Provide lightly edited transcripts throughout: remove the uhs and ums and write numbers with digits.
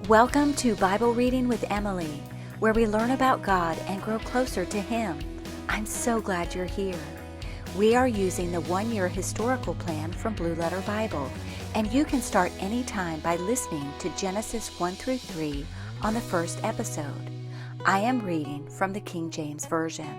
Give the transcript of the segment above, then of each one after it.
Welcome to Bible Reading with Emily, where we learn about God and grow closer to Him. I'm so glad you're here. We are using the one-year historical plan from Blue Letter Bible, and you can start anytime by listening to Genesis 1 through 3 on the first episode. I am reading from the King James Version.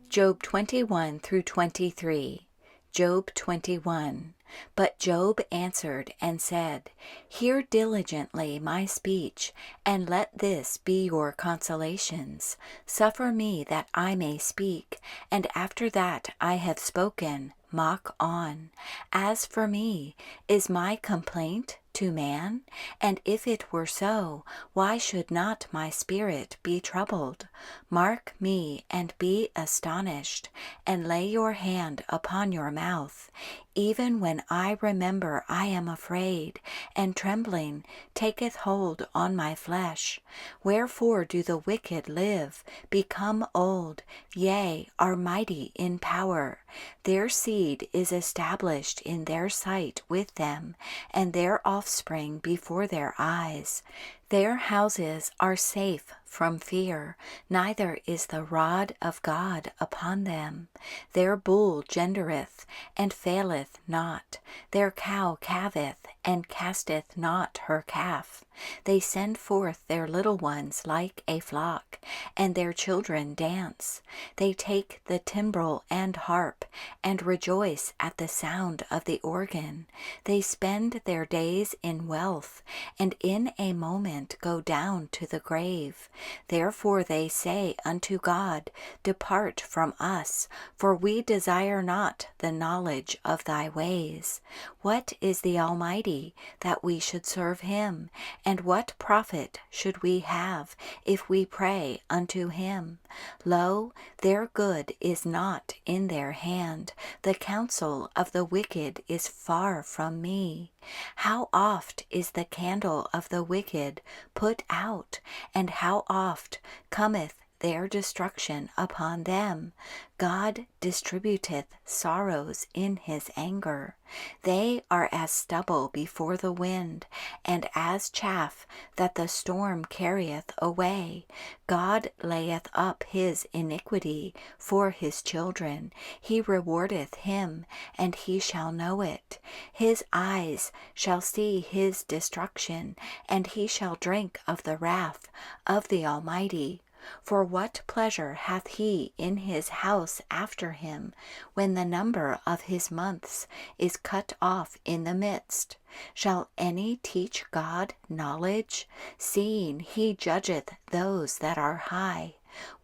Job 21 through 23. Job 21. But Job answered and said, Hear diligently my speech, and let this be your consolations. Suffer me that I may speak, and after that I have spoken, mock on. As for me, is my complaint to man? And if it were so, why should not my spirit be troubled? Mark me and be astonished, and lay your hand upon your mouth. Even when I remember, I am afraid, and trembling taketh hold on my flesh. Wherefore do the wicked live, become old, yea, are mighty in power? Their seed is established in their sight with them, and their offspring before their eyes. Their houses are safe from fear, neither is the rod of God upon them. Their bull gendereth, and faileth not. Their cow calveth, and casteth not her calf. They send forth their little ones like a flock, and their children dance. They take the timbrel and harp, and rejoice at the sound of the organ. They spend their days in wealth, and in a moment go down to the grave. Therefore they say unto God, Depart from us, for we desire not the knowledge of thy ways. What is the Almighty, that we should serve him? And what profit should we have if we pray unto him? Lo, their good is not in their hand. The counsel of the wicked is far from me. How oft is the candle of the wicked put out, and how oft cometh their destruction upon them? God distributeth sorrows in his anger. They are as stubble before the wind, and as chaff that the storm carrieth away. God layeth up his iniquity for his children. He rewardeth him, and he shall know it. His eyes shall see his destruction, and he shall drink of the wrath of the Almighty. For what pleasure hath he in his house after him, when the number of his months is cut off in the midst? Shall any teach God knowledge, seeing he judgeth those that are high?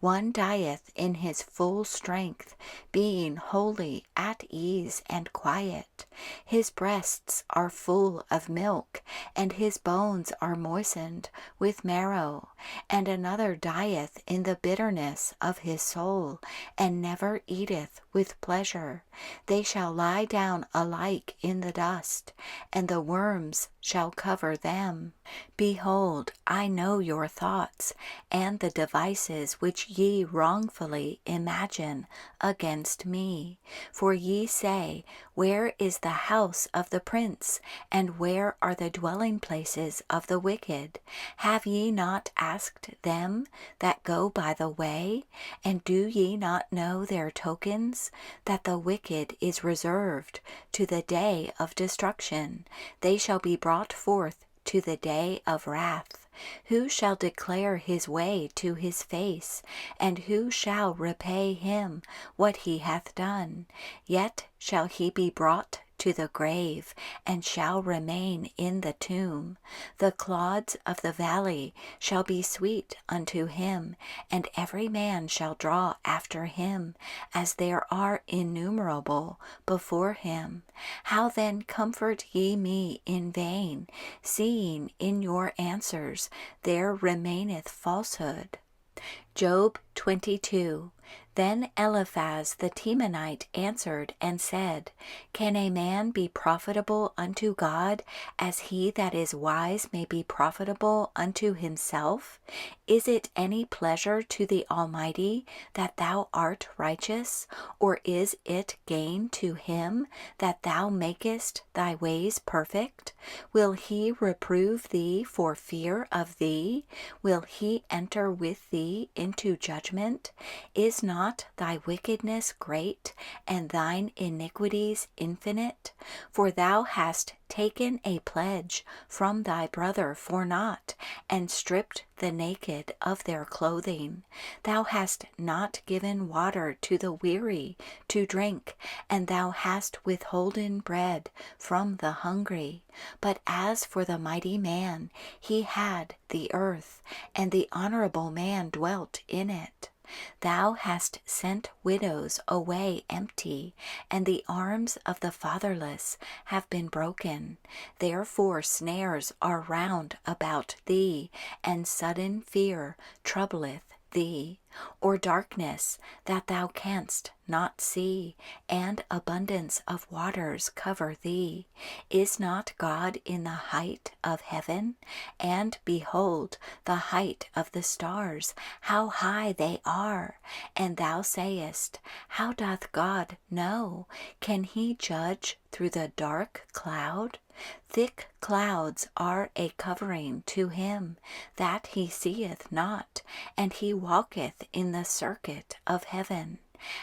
One dieth in his full strength, being wholly at ease and quiet. His breasts are full of milk, and his bones are moistened with marrow. And another dieth in the bitterness of his soul, and never eateth with pleasure. They shall lie down alike in the dust, and the worms shall cover them. Behold, I know your thoughts, and the devices which ye wrongfully imagine against me. For ye say, Where is the house of the prince, and where are the dwelling places of the wicked? Have ye not asked them that go by the way? And do ye not know their tokens? That the wicked is reserved to the day of destruction. They shall be brought forth to the day of wrath. Who shall declare his way to his face? And who shall repay him what he hath done? Yet shall he be brought to the grave, and shall remain in the tomb. The clods of the valley shall be sweet unto him, and every man shall draw after him, as there are innumerable before him. How then comfort ye me in vain, seeing in your answers there remaineth falsehood? Job 22. Then Eliphaz the Temanite answered and said, Can a man be profitable unto God, as he that is wise may be profitable unto himself? Is it any pleasure to the Almighty that thou art righteous? Or is it gain to him that thou makest thy ways perfect? Will he reprove thee for fear of thee? Will he enter with thee into judgment? Is not thy wickedness great, and thine iniquities infinite? For thou hast taken a pledge from thy brother for naught, and stripped the naked of their clothing. Thou hast not given water to the weary to drink, and thou hast withholden bread from the hungry. But as for the mighty man, he had the earth, and the honorable man dwelt in it. Thou hast sent widows away empty, and the arms of the fatherless have been broken. Therefore snares are round about thee, and sudden fear troubleth thee, or darkness that thou canst not see, and abundance of waters cover thee. Is not God in the height of heaven? And behold, the height of the stars, how high they are. And thou sayest, how doth God know? Can he judge through the dark cloud? Thick clouds are a covering to him that he seeth not, and he walketh in the circuit of heaven.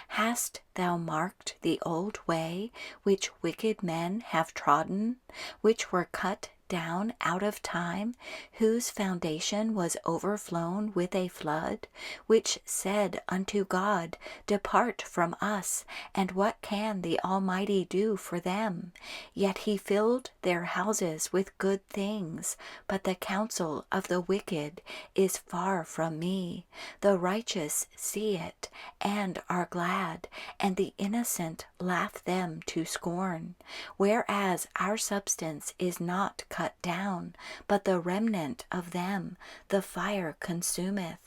Hast thou marked the old way which wicked men have trodden, which were cut down out of time, whose foundation was overflown with a flood, which said unto God, Depart from us, and what can the Almighty do for them? Yet he filled their houses with good things, but the counsel of the wicked is far from me. The righteous see it, and are glad, and the innocent laugh them to scorn. Whereas our substance is not cut down, but the remnant of them the fire consumeth.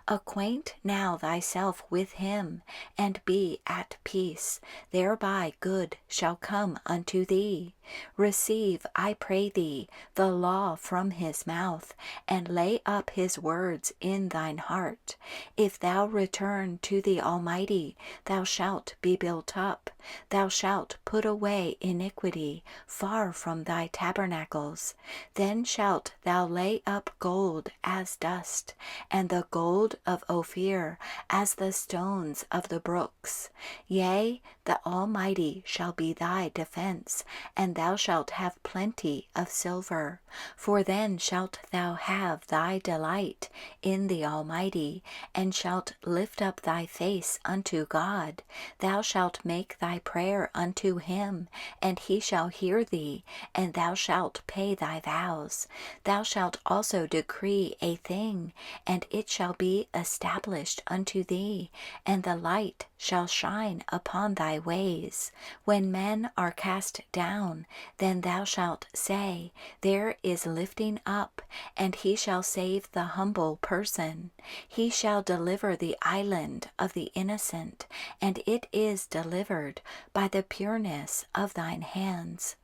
Acquaint now thyself with him, and be at peace, thereby good shall come unto thee. Receive, I pray thee, the law from his mouth, and lay up his words in thine heart. If thou return to the Almighty, thou shalt be built up. Thou shalt put away iniquity far from thy tabernacles. Then shalt thou lay up gold as dust, and the gold of Ophir as the stones of the brooks. Yea, the Almighty shall be thy defense, and thou shalt have plenty of silver. For then shalt thou have thy delight in the Almighty, and shalt lift up thy face unto God. Thou shalt make thy prayer unto him, and he shall hear thee, and thou shalt pay thy vows. Thou shalt also decree a thing, and it shall be established unto thee, and the light shall shine upon thy ways. When men are cast down, then thou shalt say, There is lifting up, and he shall save the humble person. He shall deliver the island of the innocent, and it is delivered by the pureness of thine hands.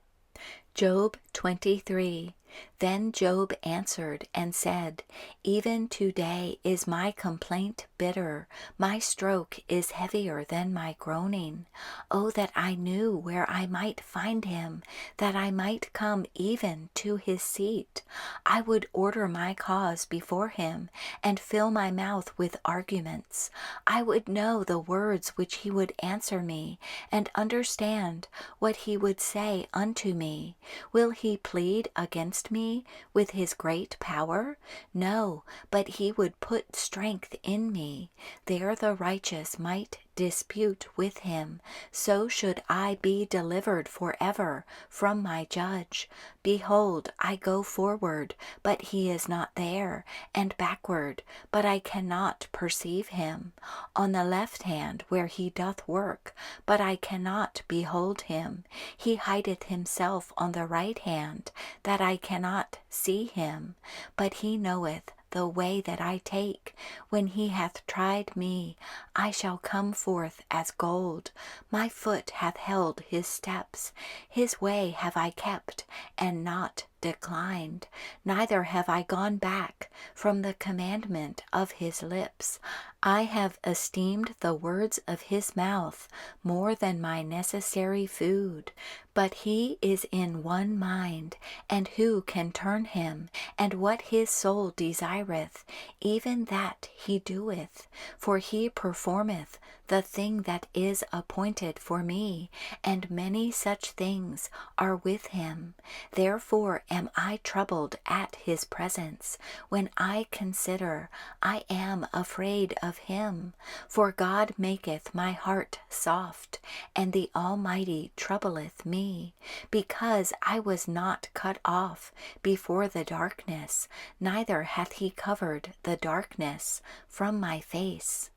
Job 23. Then Job answered and said, Even today is my complaint bitter, my stroke is heavier than my groaning. Oh, that I knew where I might find him, that I might come even to his seat. I would order my cause before him, and fill my mouth with arguments. I would know the words which he would answer me, and understand what he would say unto me. Will he plead against me with his great power? No, but he would put strength in me. There the righteous might dispute with him. So should I be delivered forever from my judge. Behold, I go forward, but he is not there, and backward, but I cannot perceive him. On the left hand where he doth work, but I cannot behold him. He hideth himself on the right hand, that I cannot see him. But he knoweth the way that I take. When he hath tried me, I shall come forth as gold. My foot hath held his steps. His way have I kept, and not declined, neither have I gone back from the commandment of his lips. I have esteemed the words of his mouth more than my necessary food. But he is in one mind, and who can turn him? And what his soul desireth, even that he doeth. For he performeth the thing that is appointed for me, and many such things are with him. Therefore am I troubled at his presence. When I consider, I am afraid of him. For God maketh my heart soft, and the Almighty troubleth me, because I was not cut off before the darkness, neither hath he covered the darkness from my face.